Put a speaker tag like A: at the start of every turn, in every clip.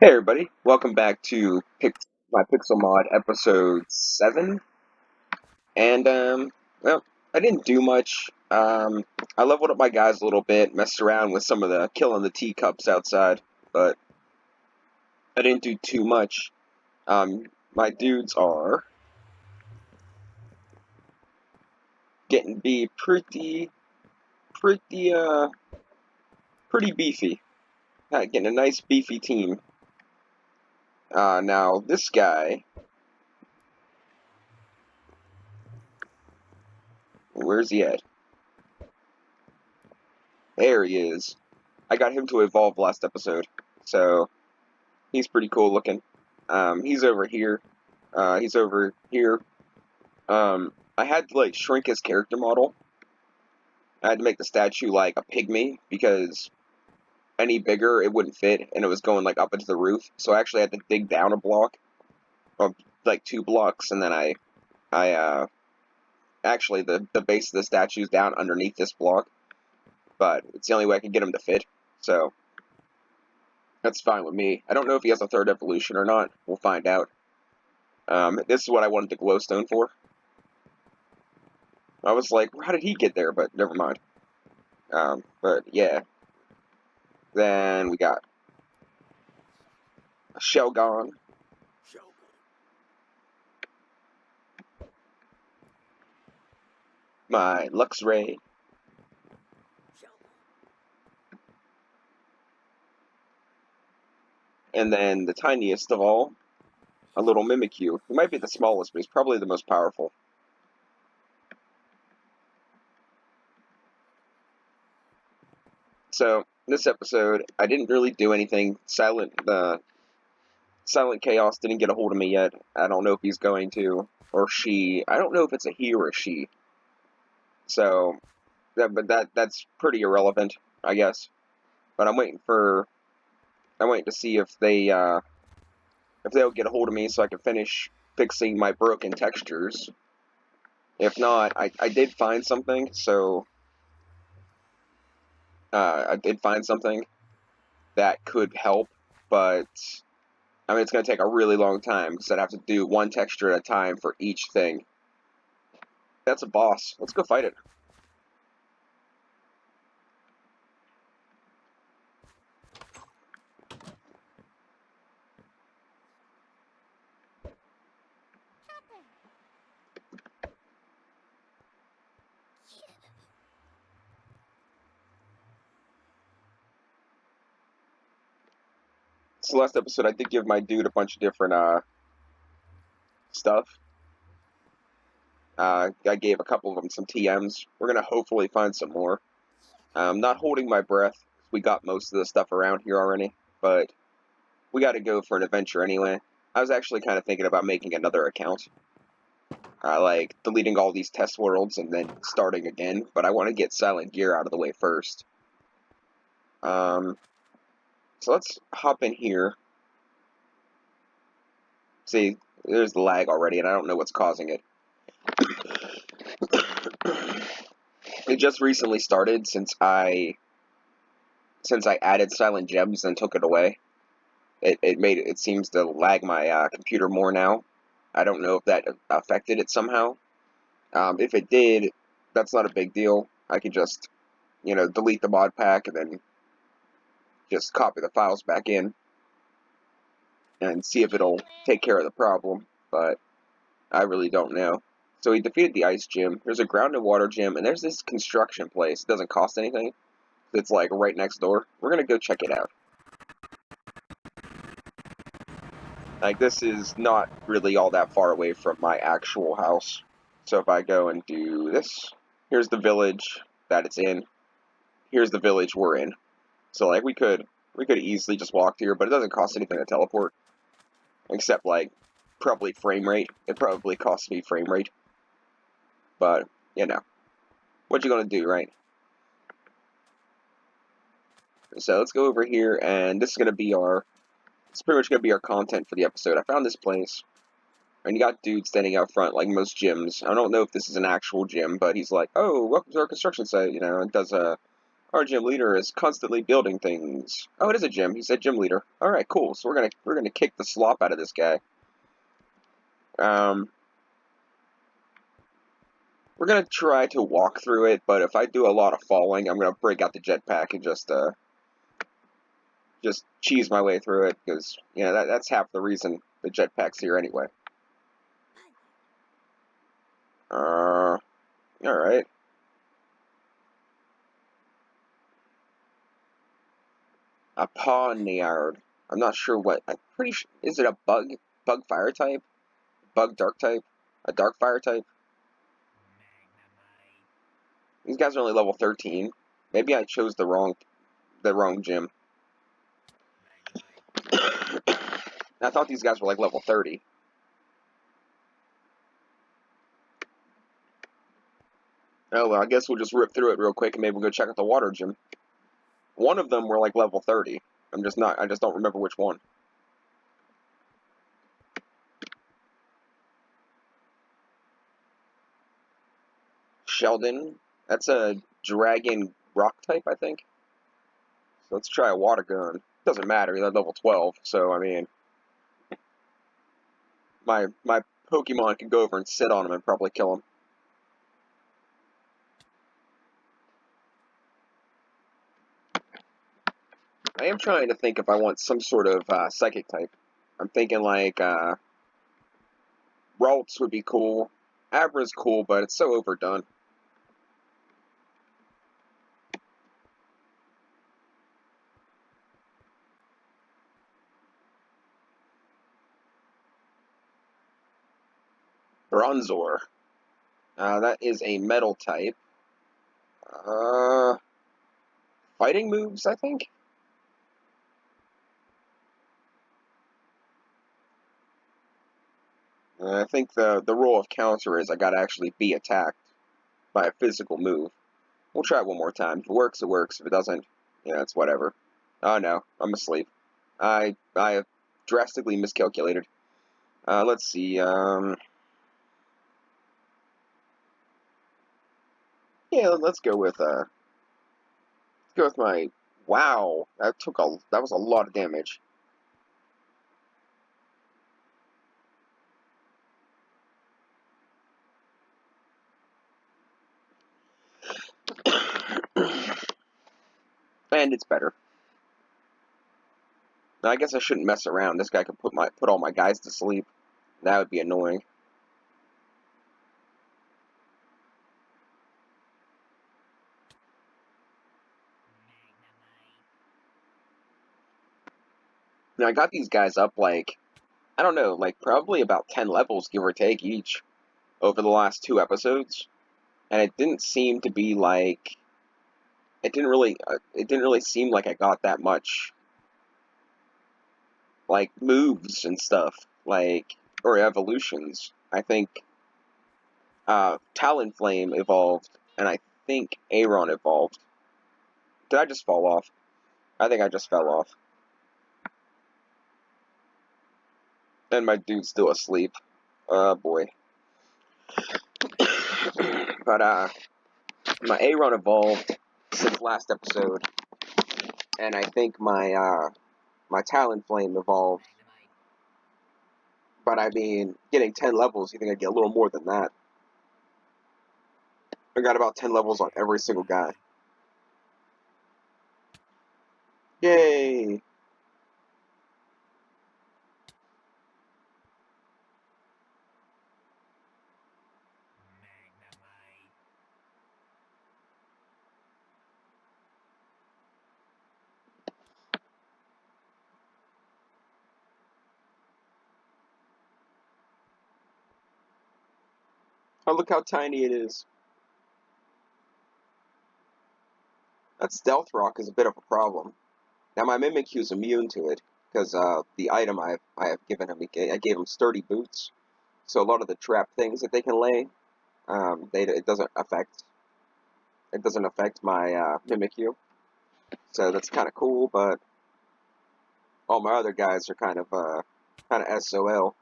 A: Hey everybody, welcome back to my Pixel Mod episode 7. And well, I didn't do much. I leveled up my guys a little bit, messed around with some of the killing the teacups outside, but I didn't do too much. My dudes are getting to be pretty pretty beefy. Getting a nice beefy team. Now this guy, where's he at? There he is. I got him to evolve last episode, so he's pretty cool looking. He's over here. He's over here. I had to like shrink his character model. I had to make the statue like a pygmy because any bigger it wouldn't fit, and it was going like up into the roof. So I actually had to dig down a block, or like 2 blocks, and then I actually the base of the statue is down underneath this block, but it's the only way I could get him to fit. So that's fine with me. I don't know if he has a third evolution or not. We'll find out. This is what I wanted the glowstone for. I was like, how did he get there? But never mind. But yeah. Then we got Shelgon. My Luxray. And then the tiniest of all, a little Mimikyu. He might be the smallest, but he's probably the most powerful. So, this episode, I didn't really do anything. Silent Chaos didn't get a hold of me yet. I don't know if he's going to, or she. I don't know if it's a he or a she. So, that's pretty irrelevant, I guess. But I'm waiting to see if they'll get a hold of me so I can finish fixing my broken textures. If not, I did find something, so I did find something that could help, but I mean it's gonna take a really long time because I'd have to do one texture at a time for each thing. That's a boss. Let's go fight it. So last episode I did give my dude a bunch of different stuff. I gave a couple of them some TMs. We're gonna hopefully find some more. I'm not holding my breath. We got most of the stuff around here already, but we got to go for an adventure anyway. I was actually kind of thinking about making another account. Like deleting all these test worlds and then starting again, but I want to get Silent Gear out of the way first. So let's hop in here. See, there's the lag already, and I don't know what's causing it. It just recently started since I added Silent Gems and took it away. It seems to lag my computer more now. I don't know if that affected it somehow. If it did, that's not a big deal. I could just, delete the mod pack and then just copy the files back in and see if it'll take care of the problem, but I really don't know. So he defeated the ice gym. There's a ground and water gym, and there's this construction place. It doesn't cost anything. It's like right next door. We're gonna go check it out. Like, this is not really all that far away from my actual house. So if I go and do this, here's the village that it's in. Here's the village we're in. So like we could easily just walk here, but it doesn't cost anything to teleport. Except like probably frame rate. It probably costs me frame rate. But, what you gonna do, right? So let's go over here, and this is gonna be it's pretty much gonna be our content for the episode. I found this place, and you got dudes standing out front like most gyms. I don't know if this is an actual gym, but he's like, "Oh, welcome to our construction site," and does a Our gym leader is constantly building things. Oh, it is a gym. He said gym leader. All right, cool. So we're gonna kick the slop out of this guy. Um, we're gonna try to walk through it, but if I do a lot of falling, I'm gonna break out the jetpack and just cheese my way through it because that's half the reason the jetpack's here anyway. All right. A Pawniard. I'm not sure what. I'm pretty sure. Is it a bug fire type? Bug dark type? A dark fire type? These guys are only level 13. Maybe I chose the wrong gym. I thought these guys were like level 30. Oh well, I guess we'll just rip through it real quick and maybe we'll go check out the water gym. One of them were like level 30. I just don't remember which one. Sheldon. That's a dragon rock type, I think. So let's try a water gun. Doesn't matter, they're level 12, so I mean my Pokemon can go over and sit on him and probably kill him. I am trying to think if I want some sort of psychic type. I'm thinking like Ralts would be cool. Abra's cool, but it's so overdone. Bronzor. That is a metal type. Uh, Fighting moves, I think? I think the rule of counter is I gotta actually be attacked by a physical move. We'll try it one more time. If it works, it works. If it doesn't, it's whatever. Oh no, I'm asleep. I have drastically miscalculated. Let's see. Yeah, let's go with my. Wow, that was a lot of damage. And it's better. Now, I guess I shouldn't mess around. This guy could put all my guys to sleep. That would be annoying. Now I got these guys up like I don't know, like probably about 10 levels, give or take each, over the last 2 episodes, and it didn't seem to be like it didn't really seem like I got that much like moves and stuff like or evolutions. I think Talonflame evolved, and I think Aron evolved. Did I just fall off? I think I just fell off. And my dude's still asleep. Oh boy. But my Aron evolved since last episode, and I think my Talonflame evolved. But I mean, getting 10 levels, you think I'd get a little more than that? I got about 10 levels on every single guy. Yay! Oh, look how tiny it is. That Stealth Rock is a bit of a problem. Now my Mimikyu is immune to it because the item I have given him, I gave him sturdy boots. So a lot of the trap things that they can lay, it doesn't affect my Mimikyu. So that's kind of cool, but all my other guys are kind of SOL.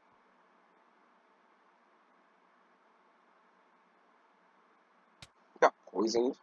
A: Got poisoned.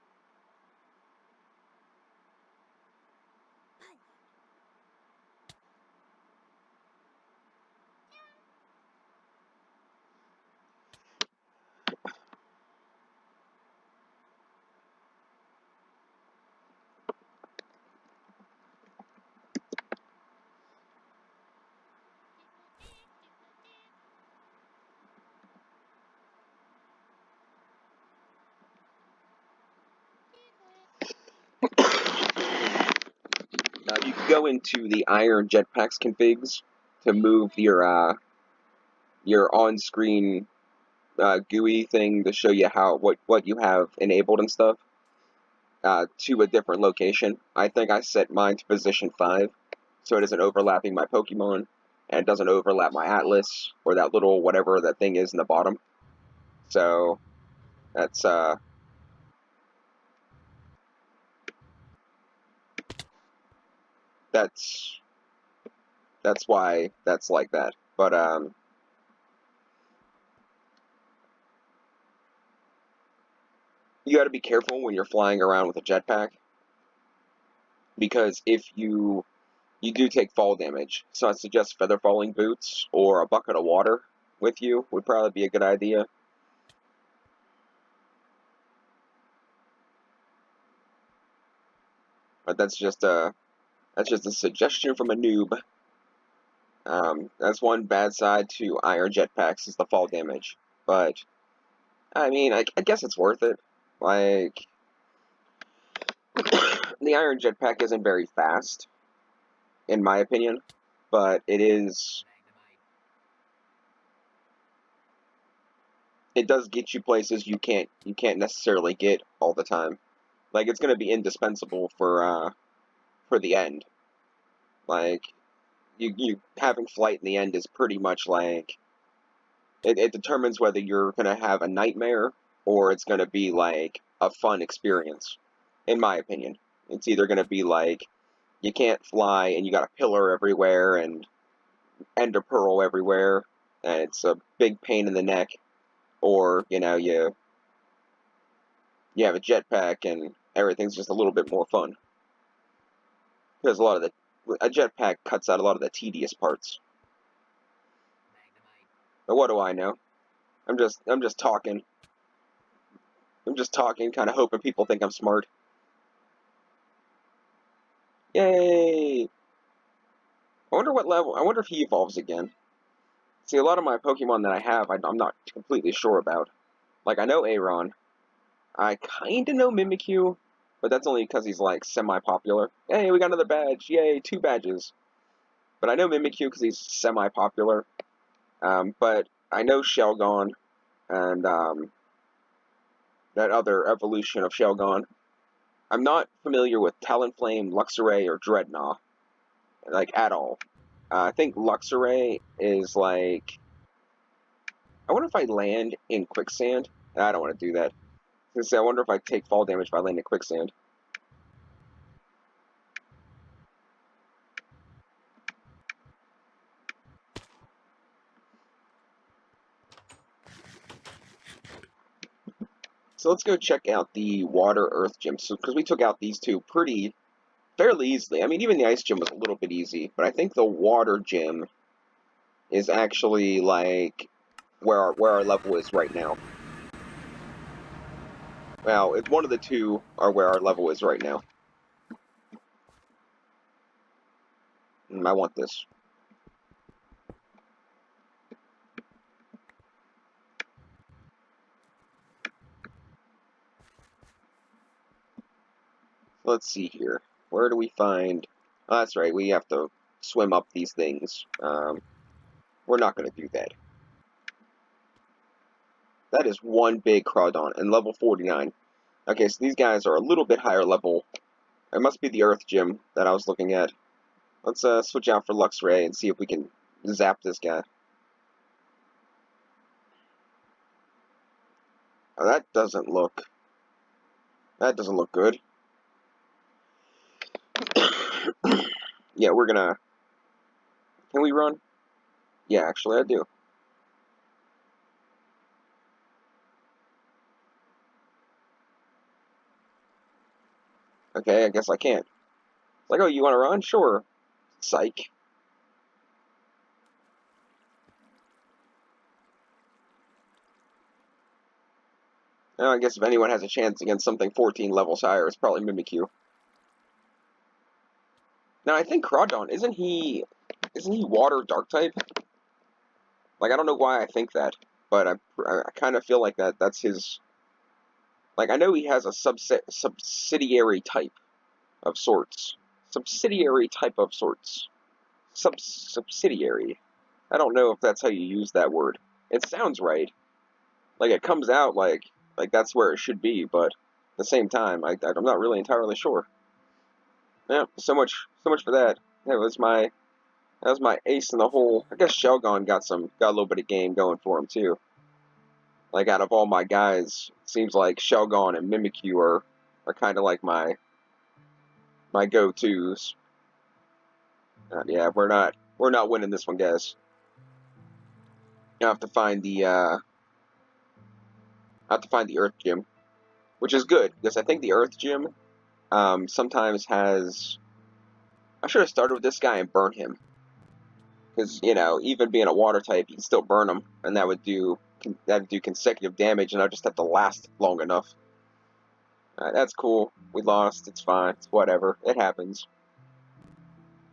A: Now you can go into the Iron Jetpacks configs to move your on-screen GUI thing to show you what you have enabled and stuff to a different location. I think I set mine to position 5, so it isn't overlapping my Pokemon, and it doesn't overlap my Atlas, or that little whatever that thing is in the bottom. So, that's that's why that's like that. But, you gotta be careful when you're flying around with a jetpack, because if you do take fall damage, so I suggest feather falling boots or a bucket of water with you would probably be a good idea. But that's just a suggestion from a noob. That's one bad side to Iron Jetpacks is the fall damage. But I mean, I guess it's worth it. Like the Iron Jetpack isn't very fast, in my opinion, but it does get you places you can't necessarily get all the time. Like it's gonna be indispensable for the end. Like you having flight in the end is pretty much like it determines whether you're gonna have a nightmare or it's gonna be like a fun experience. In my opinion, it's either gonna be like you can't fly and you got a pillar everywhere and ender pearl everywhere and it's a big pain in the neck, or you have a jetpack and everything's just a little bit more fun because a jetpack cuts out a lot of the tedious parts. But what do I know? I'm just talking. I'm just talking, kind of hoping people think I'm smart. Yay! I wonder what level. I wonder if he evolves again. See, a lot of my Pokemon that I have, I'm not completely sure about. Like, I know Aron. I kinda know Mimikyu, but that's only because he's, like, semi-popular. Hey, we got another badge. Yay, 2 badges. But I know Mimikyu because he's semi-popular. But I know Shelgon and that other evolution of Shelgon. I'm not familiar with Talonflame, Luxray, or Dreadnought, like, at all. I think Luxray is, like... I wonder if I land in Quicksand. I don't want to do that. I wonder if I take fall damage if I land in Quicksand. So let's go check out the Water Earth Gym. So, because we took out these two fairly easily. I mean, even the Ice Gym was a little bit easy, but I think the Water Gym is actually, like, where our level is right now. Well, one of the two are where our level is right now. I want this. Let's see here. Where do we find... Oh, that's right, we have to swim up these things. We're not going to do that. That is one big Crawdon, and level 49. Okay, so these guys are a little bit higher level. It must be the Earth Gym that I was looking at. Let's switch out for Luxray and see if we can zap this guy. Oh, that doesn't look good. Yeah, we're gonna... Can we run? Yeah, actually I do. Okay, I guess I can't. It's like, oh, you want to run? Sure. Psych. Now, I guess if anyone has a chance against something 14 levels higher, it's probably Mimikyu. Now, I think Crawdon, isn't he water dark type? Like, I don't know why I think that, but I kind of feel like that's his... Like, I know he has a subsidiary type of sorts. subsidiary type of sorts. Subsidiary. I don't know if that's how you use that word. It sounds right. Like it comes out like that's where it should be, but at the same time, I'm not really entirely sure. Yeah, so much for that. That was my ace in the hole. I guess Shelgon got a little bit of game going for him too. Like out of all my guys, it seems like Shelgon and Mimikyu are kind of like my go-tos. Yeah, we're not winning this one, guys. I have to find the Earth Gym, which is good because I think the Earth Gym sometimes has. I should have started with this guy and burn him, because even being a water type, you can still burn him, and that would do consecutive damage, and I just have to last long enough. That's cool. We lost. It's fine. It's whatever. It happens.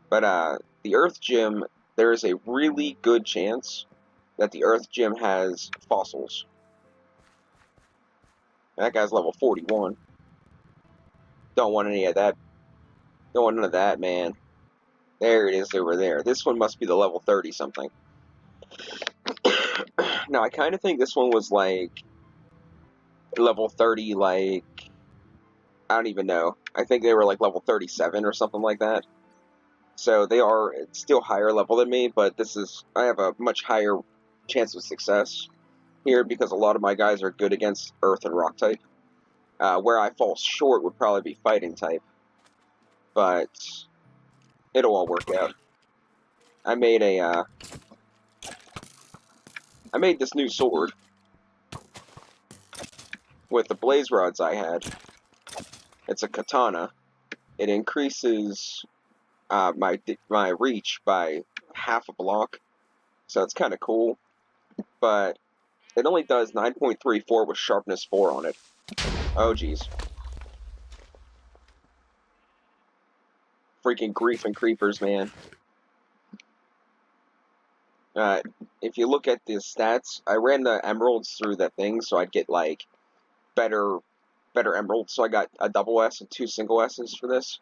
A: But the Earth Gym, there is a really good chance that the Earth Gym has fossils. That guy's level 41. Don't want any of that. Don't want none of that, man. There it is over there. This one must be the level 30 something. Now, I kind of think this one was like level 30, like, I don't even know. I think they were like level 37 or something like that. So they are still higher level than me, but I have a much higher chance of success here because a lot of my guys are good against Earth and Rock type. Where I fall short would probably be Fighting type, but it'll all work out. I made this new sword with the blaze rods I had. It's a katana. It increases my reach by half a block, so it's kind of cool. But it only does 9.34 with sharpness 4 on it. Oh jeez. Freaking grief and creepers, man. If you look at the stats, I ran the emeralds through that thing, so I'd get like better emeralds. So I got a double S and 2 single S's for this.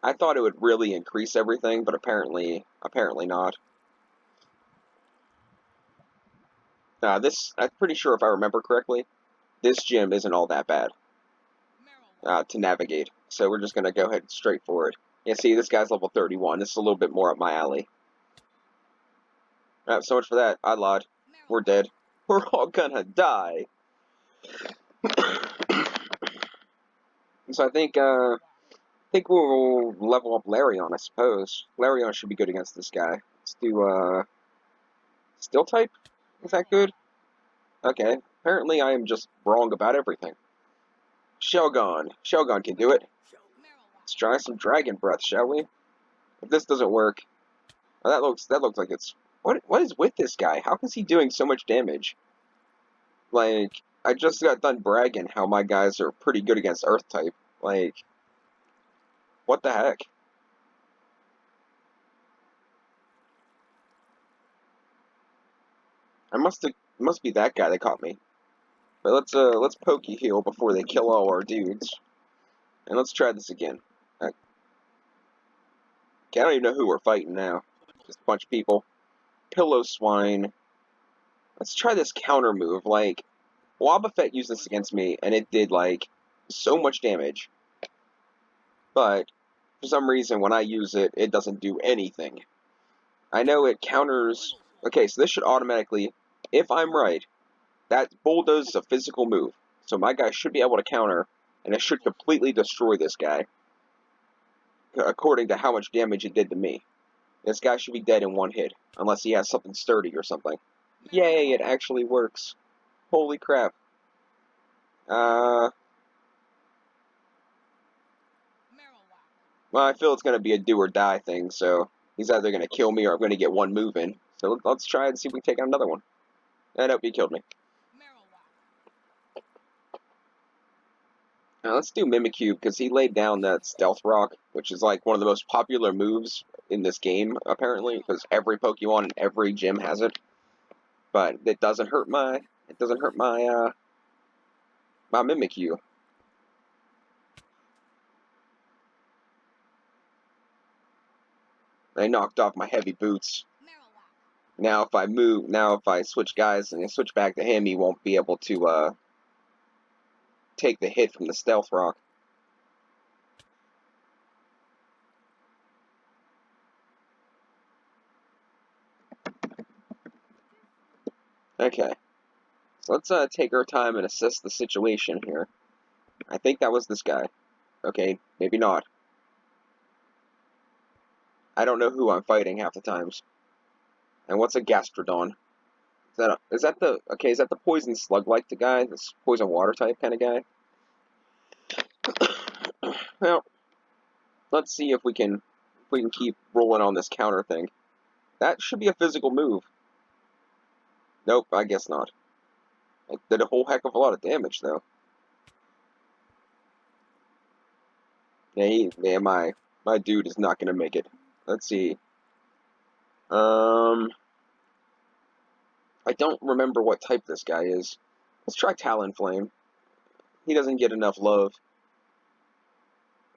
A: I thought it would really increase everything, but apparently not. I'm pretty sure if I remember correctly, this gym isn't all that bad to navigate. So we're just gonna go ahead straight for it. Yeah, see, this guy's level 31. This is a little bit more up my alley. So much for that. I lied. We're dead. We're all gonna die. So I think we'll level up Larion, I suppose. Larion should be good against this guy. Let's do Steel type? Is that good? Okay. Apparently I am just wrong about everything. Shelgon. Shelgon can do it. Let's try some Dragon Breath, shall we? If this doesn't work, that looks like it's what is with this guy? How is he doing so much damage? Like, I just got done bragging how my guys are pretty good against Earth type. Like, what the heck? It must be that guy that caught me. But let's pokey heal before they kill all our dudes. And let's try this again. Okay, I don't even know who we're fighting now. Just a bunch of people. Pillow-Swine. Let's try this counter move. Like, Wobbuffet used this against me, and it did, like, so much damage. But, for some reason, when I use it, it doesn't do anything. I know it counters... Okay, so this should automatically... If I'm right, that Bulldoze is a physical move. So my guy should be able to counter, and it should completely destroy this guy. According to how much damage it did to me. This guy should be dead in one hit, unless he has something sturdy or something. Yay, it actually works. Holy crap. Well, I feel it's going to be a do or die thing, so he's either going to kill me or I'm going to get one move in. So let's try and see if we can take out another one. Nope, he killed me. Now let's do Mimikyu, because he laid down that Stealth Rock, which is like one of the most popular moves in this game, apparently, because every Pokemon in every gym has it. But it doesn't hurt my my Mimikyu. I knocked off my heavy boots. Now if I switch guys and I switch back to him, he won't be able to take the hit from the stealth rock. Okay, so let's take our time and assess the situation here. I think that was this guy. Okay, maybe not. I don't know who I'm fighting half the times. And what's a Gastrodon? Is that the poison slug like the guy? This poison water type kind of guy? Well, let's see if we can keep rolling on this counter thing. That should be a physical move. Nope, I guess not. It did a whole heck of a lot of damage though. Yeah, my dude is not gonna make it. Let's see. I don't remember what type this guy is. Let's try Talonflame. He doesn't get enough love.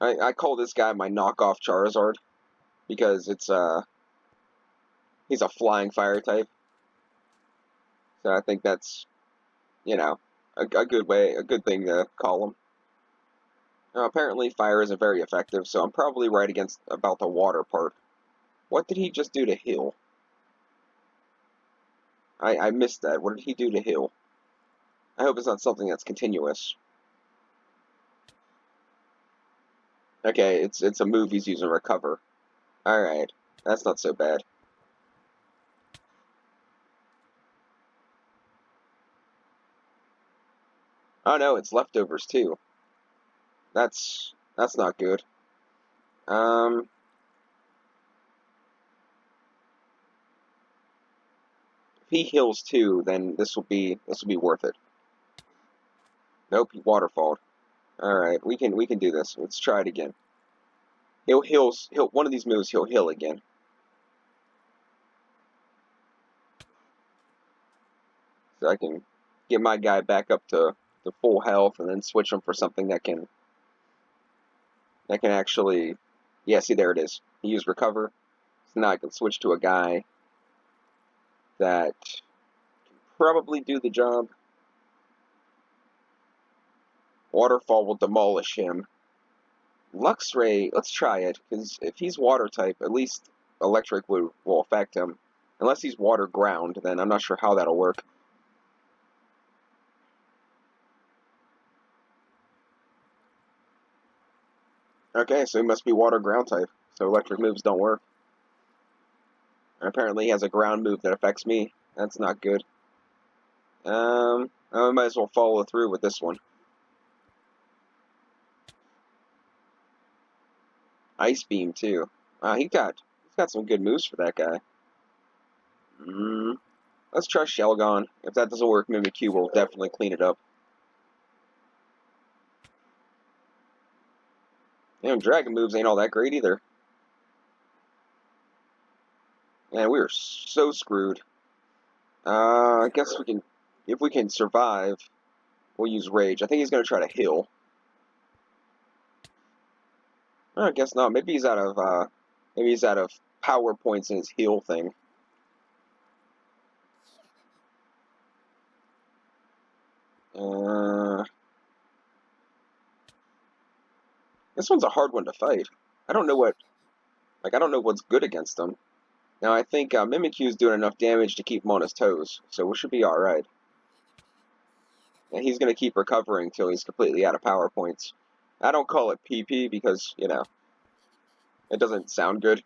A: I call this guy my knockoff Charizard because he's a flying fire type. So I think that's, a good thing to call him. Now, apparently fire isn't very effective, so I'm probably right against about the water part. What did he just do to heal? I missed that. What did he do to heal? I hope it's not something that's continuous. Okay, it's a move he's using recover. Alright, that's not so bad. Oh no, it's leftovers too. That's not good. If he heals too, then this will be worth it. Nope, he waterfalled. Alright, we can do this. Let's try it again. He'll one of these moves he'll heal again. So I can get my guy back up to full health and then switch him for something that can actually, yeah, see, there it is. He used recover. So now I can switch to a guy that can probably do the job. Waterfall will demolish him. Luxray, let's try it, because if he's water type, at least electric will affect him. Unless he's water ground, then I'm not sure how that'll work. Okay, so he must be water ground type, so electric moves don't work. And apparently he has a ground move that affects me. That's not good. I might as well follow through with this one. Ice Beam too. He's got some good moves for that guy. Let's try Shelgon. If that doesn't work, Mimikyu will definitely clean it up. Damn, Dragon moves ain't all that great either. Man, we are so screwed. I guess if we can survive, we'll use Rage. I think he's gonna try to heal. I guess not. Maybe he's out of power points in his heal thing. This one's a hard one to fight. I don't know what's good against him. Now I think Mimikyu's doing enough damage to keep him on his toes, so we should be alright. And he's going to keep recovering until he's completely out of power points. I don't call it PP because, it doesn't sound good.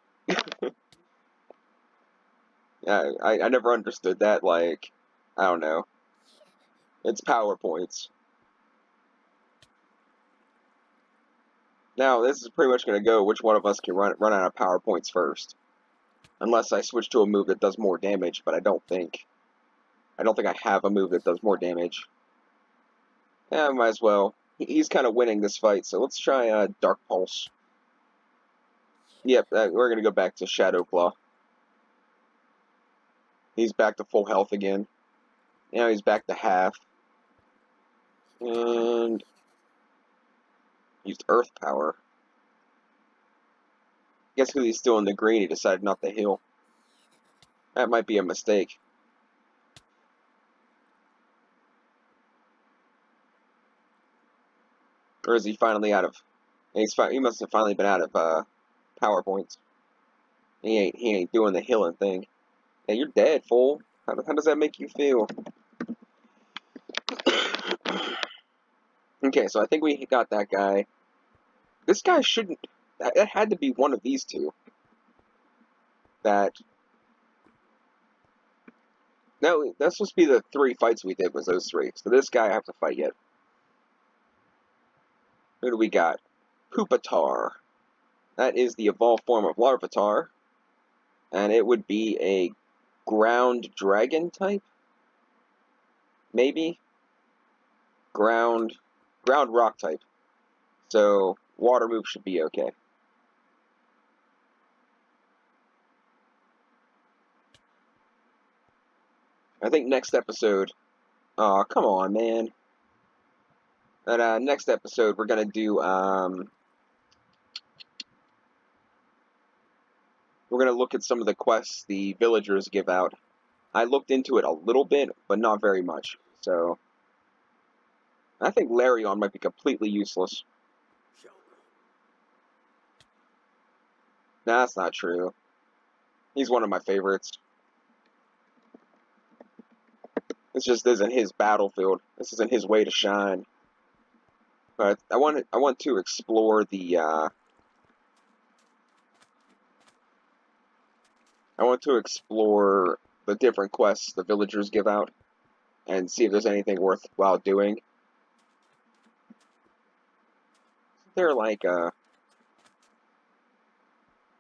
A: Yeah, I never understood that, I don't know. It's power points. Now, this is pretty much going to go which one of us can run out of power points first. Unless I switch to a move that does more damage, but I don't think I have a move that does more damage. Yeah, might as well. He's kind of winning this fight, so let's try Dark Pulse. Yep, we're going to go back to Shadow Claw. He's back to full health again. Now he's back to half. And used Earth Power. Guess because he's still in the green, he decided not to heal. That might be a mistake. Or is he finally out of... He must have finally been out of power points. He ain't doing the healing thing. Hey, you're dead, fool. How does that make you feel? Okay, so I think we got that guy. This guy shouldn't... That had to be one of these two. That... No, that's supposed to be the 3 fights we did was those 3. So this guy I have to fight yet. Who do we got? Pupitar. That is the evolved form of Larvitar. And it would be a ground dragon type? Maybe? Ground rock type. So water move should be okay. I think next episode... Oh, come on, man. But next episode we're gonna do we're gonna look at some of the quests the villagers give out. I looked into it a little bit, but not very much. So I think Larion might be completely useless. Nah, that's not true. He's one of my favorites. This just isn't his battlefield. This isn't his way to shine. But I want to explore the different quests the villagers give out and see if there's anything worthwhile doing. They're like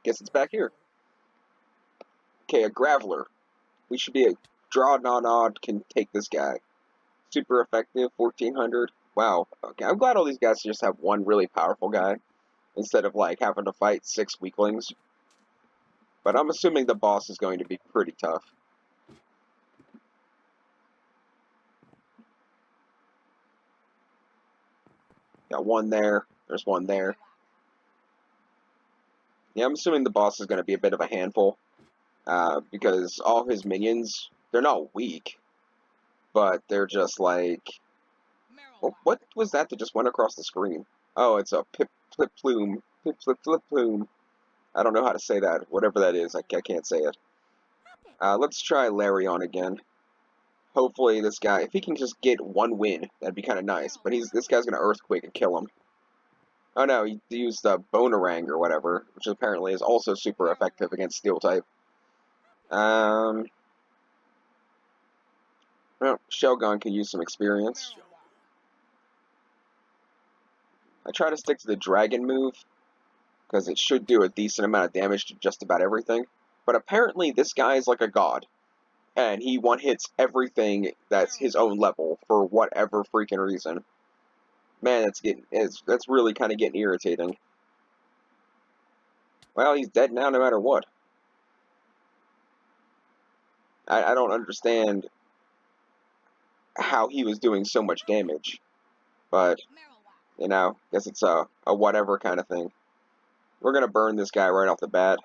A: guess it's back here. Okay, a Graveler. We should be a Draw-Nod can take this guy. Super effective, 1400. Wow. Okay, I'm glad all these guys just have one really powerful guy instead of like having to fight 6 weaklings. But I'm assuming the boss is going to be pretty tough. Got one there. There's one there. Yeah, I'm assuming the boss is going to be a bit of a handful. Because all his minions, they're not weak. But they're just like... Oh, what was that just went across the screen? Oh, it's a Pip-Flip-Plume. Pip-Flip-Plume. I don't know how to say that. Whatever that is, I can't say it. Let's try Larion again. Hopefully this guy, if he can just get one win, that'd be kind of nice. But this guy's going to Earthquake and kill him. Oh no, he used the Bonerang or whatever, which apparently is also super effective against Steel type. Well, Shelgon could use some experience. I try to stick to the Dragon move, because it should do a decent amount of damage to just about everything. But apparently this guy is like a god, and he one-hits everything that's his own level for whatever freaking reason. Man, that's really kind of getting irritating. Well, he's dead now no matter what. I don't understand how he was doing so much damage. But, you know, guess it's a whatever kind of thing. We're going to burn this guy right off the bat.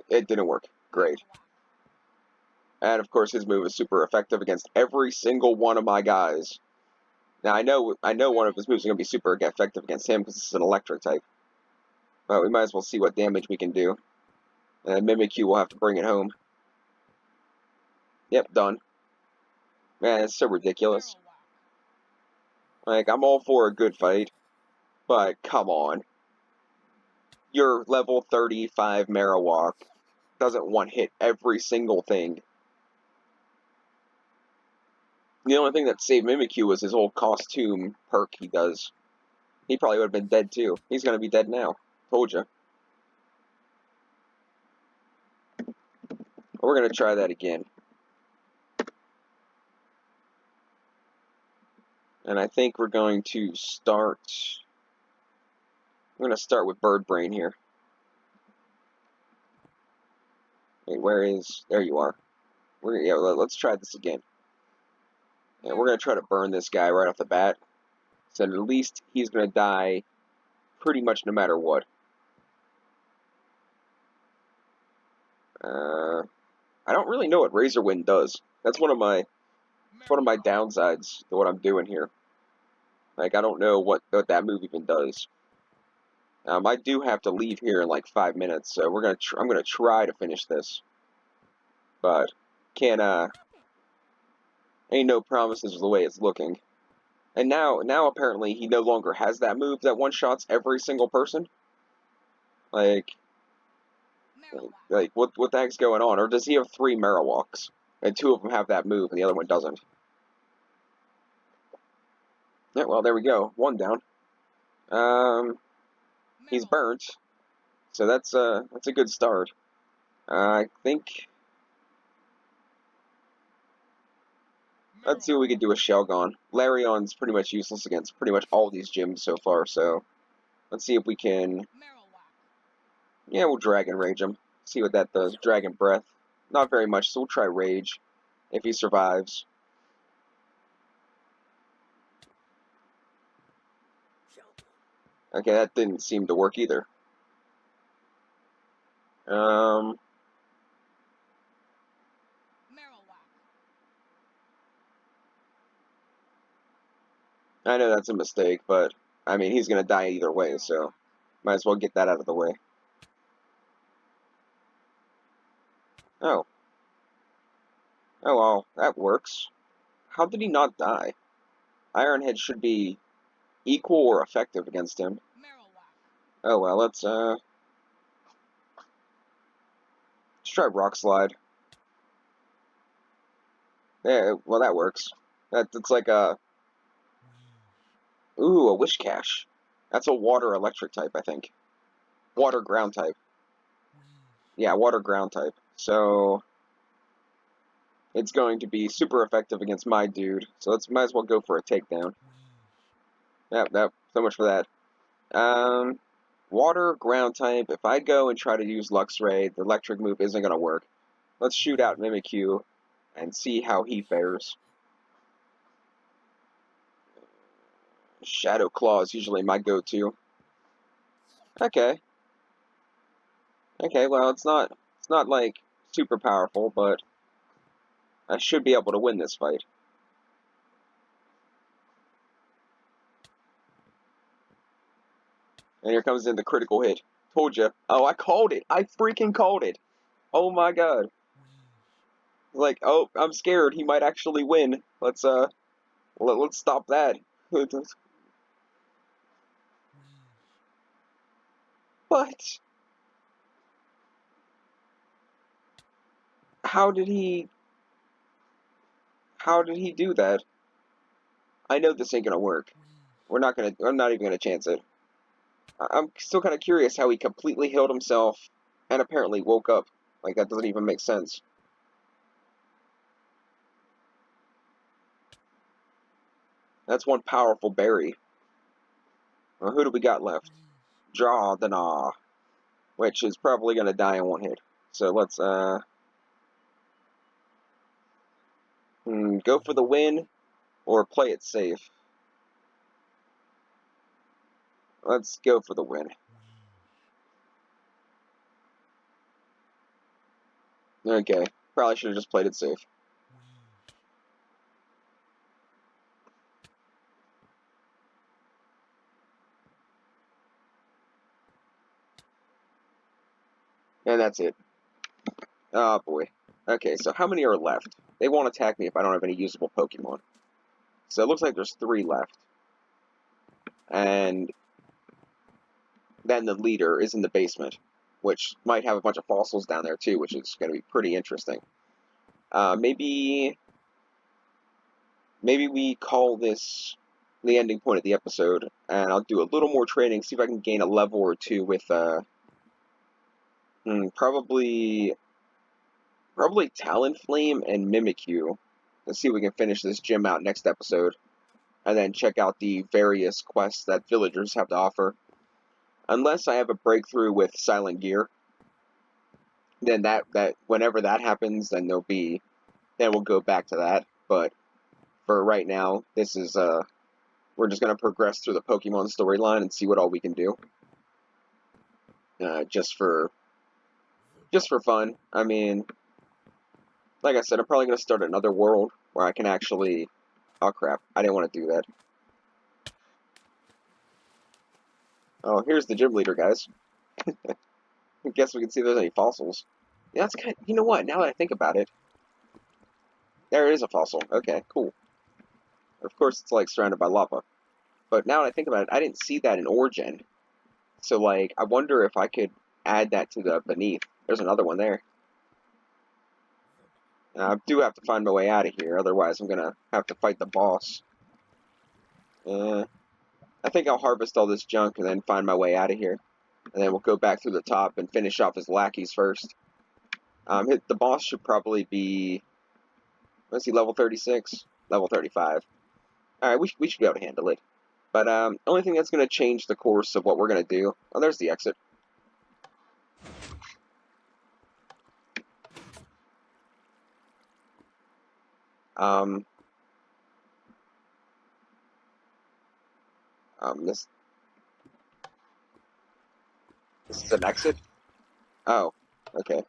A: It didn't work. Great. And, of course, his move is super effective against every single one of my guys. Now, I know one of his moves is going to be super effective against him because it's an electric type. But we might as well see what damage we can do. And Mimikyu will have to bring it home. Yep, done. Man, it's so ridiculous. Like, I'm all for a good fight, but come on. Your level 35 Marowak doesn't one-hit every single thing. The only thing that saved Mimikyu was his old costume perk he does. He probably would have been dead too. He's going to be dead now. Told you. We're going to try that again. And I think we're going to start... I'm going to start with Bird Brain here. Wait, where is... There you are. Let's try this again. And we're going to try to burn this guy right off the bat. So at least he's going to die pretty much no matter what. I don't really know what Razor Wind does. That's one of my downsides to what I'm doing here. Like, I don't know what that move even does. I do have to leave here in like 5 minutes, so I'm gonna try to finish this, but can't ain't no promises of the way it's looking. And now apparently he no longer has that move that one shots every single person. Like what the heck's going on? Or does he have 3 Marowaks and 2 of them have that move and the other one doesn't? Yeah, well there we go, 1 down. He's burnt, so that's a good start. I think. Let's see what we can do with Shelgon. Larion's pretty much useless against pretty much all these gyms so far, so let's see if we can. Yeah, we'll Dragon Rage him. See what that does. Dragon Breath. Not very much, so we'll try Rage if he survives. Okay, that didn't seem to work either. I know that's a mistake, but I mean, he's going to die either way, so might as well get that out of the way. Oh. Oh, well, that works. How did he not die? Ironhead should be equal or effective against him. Oh, well, let's try Rock Slide. Yeah, well, that works. That's like a... Ooh, a Whiscash. That's a water electric type, I think. Water ground type. Yeah, water ground type. So it's going to be super effective against my dude. So might as well go for a takedown. Yep, so much for that. Water ground type. If I go and try to use Luxray, the electric move isn't going to work. Let's shoot out Mimikyu and see how he fares. Shadow Claw is usually my go-to. Okay. Okay, well, it's not like super powerful, but I should be able to win this fight. And here comes in the critical hit. Told you. Oh, I called it. I freaking called it. Oh my god. Like, oh, I'm scared. He might actually win. Let's stop that. What? How did he do that? I know this ain't gonna work. I'm not even gonna chance it. I'm still kind of curious how he completely healed himself and apparently woke up. Like, that doesn't even make sense. That's one powerful berry. Well, who do we got left? Jawdana, which is probably going to die in 1 hit. So let's go for the win or play it safe. Let's go for the win. Okay, probably should have just played it safe. And that's it. Oh boy. Okay, so how many are left? They won't attack me if I don't have any usable Pokemon. So it looks like there's 3 left. And then the leader is in the basement, which might have a bunch of fossils down there too, which is going to be pretty interesting. Maybe we call this the ending point of the episode, and I'll do a little more training, see if I can gain a level or 2 with probably Talonflame and Mimikyu. Let's see if we can finish this gym out next episode, and then check out the various quests that villagers have to offer. Unless I have a breakthrough with Silent Gear, then that whenever that happens, then we'll go back to that. But for right now, this is we're just gonna progress through the Pokemon storyline and see what all we can do. Just for just for fun. I mean, like I said, I'm probably going to start another world where I can actually... Oh, crap. I didn't want to do that. Oh, here's the gym leader, guys. I guess we can see if there's any fossils. Yeah, that's kind of... You know what? Now that I think about it, there is a fossil. Okay, cool. Of course, it's, like, surrounded by lava. But now that I think about it, I didn't see that in Origin. So, like, I wonder if I could add that to the beneath. There's another one there. I do have to find my way out of here, otherwise I'm gonna have to fight the boss. I think I'll harvest all this junk and then find my way out of here. And then we'll go back through the top and finish off his lackeys first. The boss should probably be... Let's see, level 36? Level 35. Alright, we should be able to handle it. But, only thing that's going to change the course of what we're going to do... Oh, there's the exit. This is an exit? Oh, okay.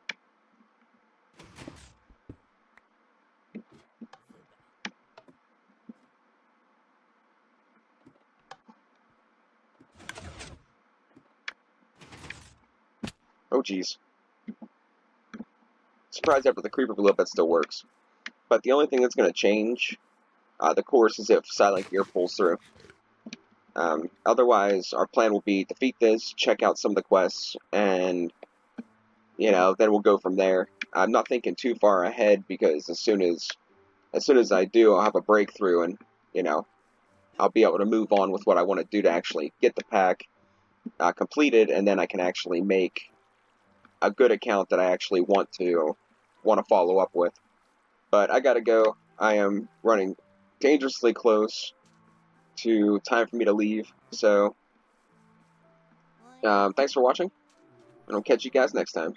A: Oh, jeez. Surprised after the creeper blew up, that still works. But the only thing that's going to change the course is if Silent Gear pulls through. Otherwise, our plan will be defeat this, check out some of the quests, and, you know, then we'll go from there. I'm not thinking too far ahead because as soon as I do, I'll have a breakthrough and, you know, I'll be able to move on with what I want to do to actually get the pack completed, and then I can actually make a good account that I actually want to follow up with. But I gotta go. I am running dangerously close to time for me to leave. So, thanks for watching, and I'll catch you guys next time.